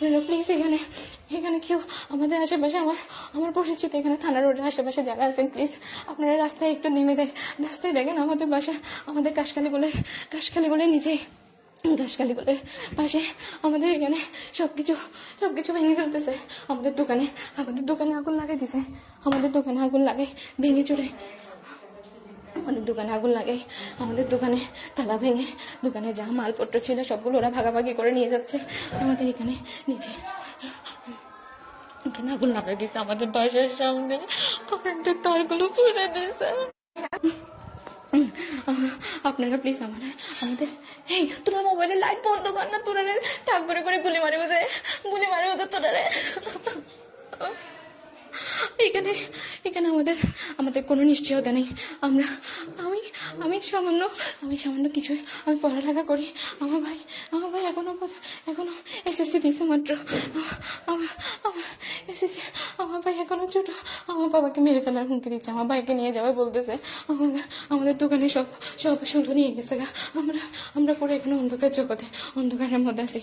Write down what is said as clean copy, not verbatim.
আপনারা প্লিজ এখানে এখানে কেউ আমাদের আশেপাশে আমার পরিচিত এখানে থানা রোডের আশেপাশে যারা আছেন প্লিজ আপনারা রাস্তায় একটু নেমে রাস্তায় দেখেন আমাদের বাসা আমাদের কাশখালীগুলোর নিচে ঘাসখালিগুলোর পাশে আমাদের এখানে সবকিছু ভেঙে ফেলতেছে। আমাদের দোকানে আগুন লাগাই দিছে। আমাদের দোকানে আগুন লাগাই ভেঙে চুরে আমাদের দোকানে আগুন লাগাই আমাদের দোকানে তালা ভেঙে দোকানে যা মালপত্র ছিল সবগুলো ওরা ভাগাভাগি করে নিয়ে যাচ্ছে। আমাদের এখানে নিচে এখানে আগুন লাগাই দিছে। আমাদের বাসার সামনে কারেন্টের তারগুলো পুড়ে দিয়েছে। আপনারা প্লিজ আমাদের তোরা মোবাইলের লাইট বন্ধ কর না, তোরা টাক করে গুলি মারে বোঝে তোরা এখানে আমাদের কোনো নিশ্চয়তা নেই। আমি সামান্য কিছু আমি পড়ালেখা করি। আমার ভাই এখনো এসএসসি দিয়েছে মাত্র। এসএসসি আমার ভাই এখনো ছোট। আমার বাবাকে মেরে ফেলার হুমকি দিচ্ছে, আমার ভাইকে নিয়ে যাবে বলতেছে। আমাদের দোকানে সব শুরু নিয়ে গেছে। আমরা পুরো এখানে অন্ধকারের মধ্যে আছি।